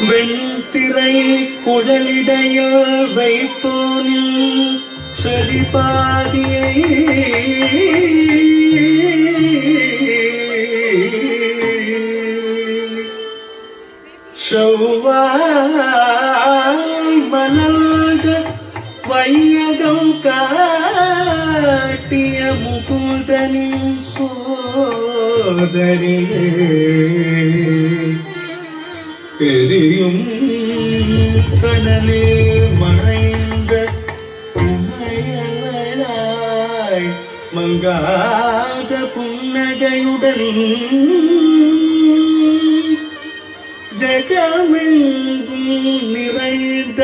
வெண்திரை குழலிடையில் வைத்தோனில் சரிபாதியை செவ்வாய் மலர்க வையகம் காட்டிய முகுந்தனின் சோதரியே எரியும் கனலே மறைந்த உமையவளாய் மங்காத புன்னகையுடன் ஜகமெங்கும் நிறைந்த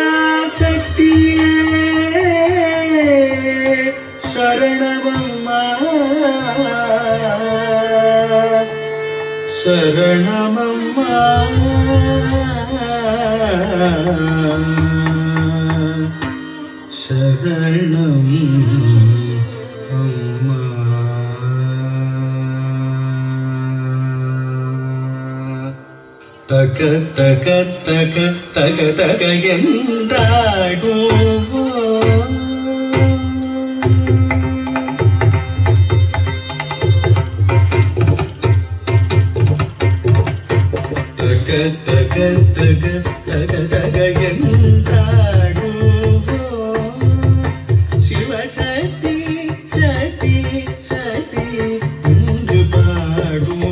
பராசக்தியே சரணமம்மா சரணமம்மா சரணம் அம்மா. தக தக தக தக தக என்றாடுவோ தக தக தக தக தக என்றாடுவோ சிவசக்தி சக்தி சக்தி என்று பாடுவோ